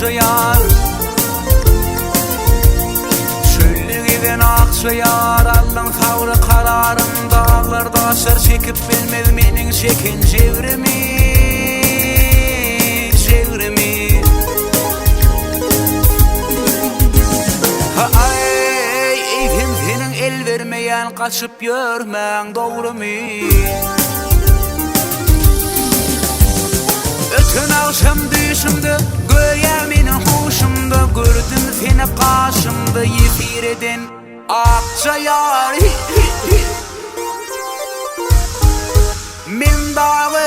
akşayar, çöllüğüden akşayar. Allah'ın tavrı kararım dağlarda aşar, çekip bilmez menin çekin çevrimi. El vermeyen kaçıp görmen doğru mu? Ötün akşam düşümde göğemin huşumda, gördüm seni karşımda yefir eden akçayar. Men dağı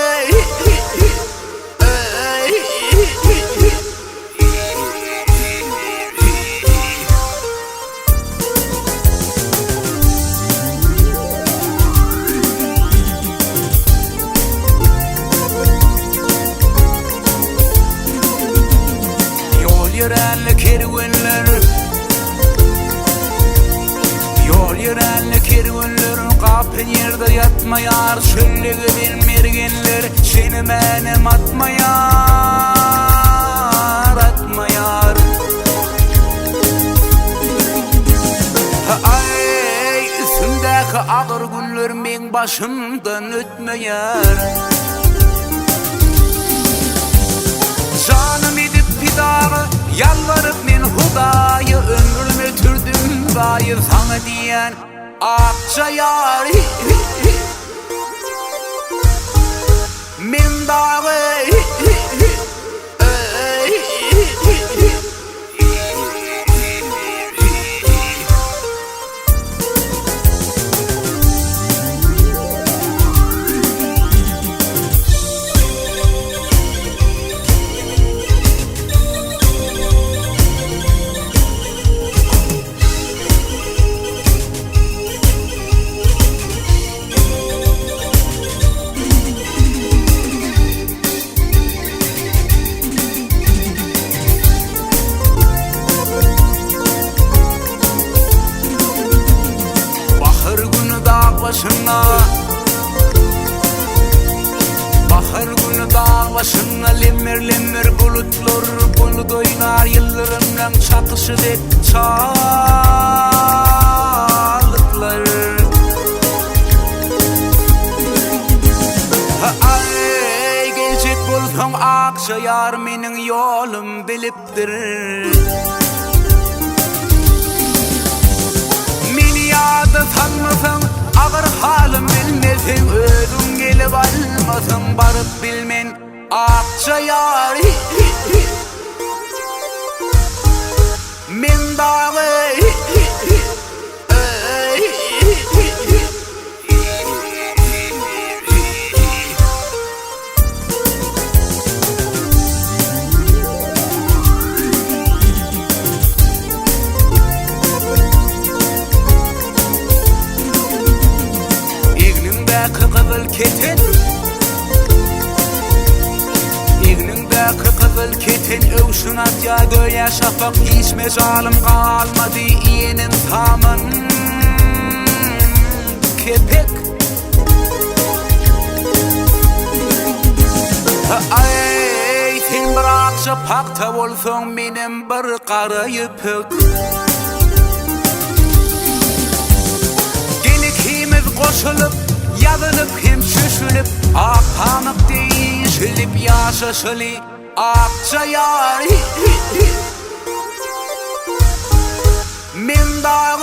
yörenli kervanlar, yol yörenli kervanlar, kapın yerde yatmayar, çöllüğüden mergenler, seni menem atmayar, atmayar. Ay, üstündeki ağır günler men başımdan ötmeyer. Canım edip pidağı yalvarıp men Hudayı, ömrümü türdüm gayı sana diyen akçayar. Men dağı başına, bahar günü dağ başına, lemmer lemmer bulutlar bulut oynar, yıllarımdan çakışı dek çalıklar. Ay, gelecek bulsan akşayar, menin yolum biliptir. Meni yadı sanmasan, ağır halim bilmesin, ödüm gelip almasın, barıp bilmen akçayar. Men dağı kızıl keten, İğnindeki kızıl keten, övşün atya göğe şafak, hiç mecalim kalmadı iyenin tamın kepek. Ay, sen bırakça pakta olsun benim bir kara yıpık. Gelikimiz koşulup yazılıp hem şüşülüp, ak pamuk değişilip yaşasılı akçayar. Men dağı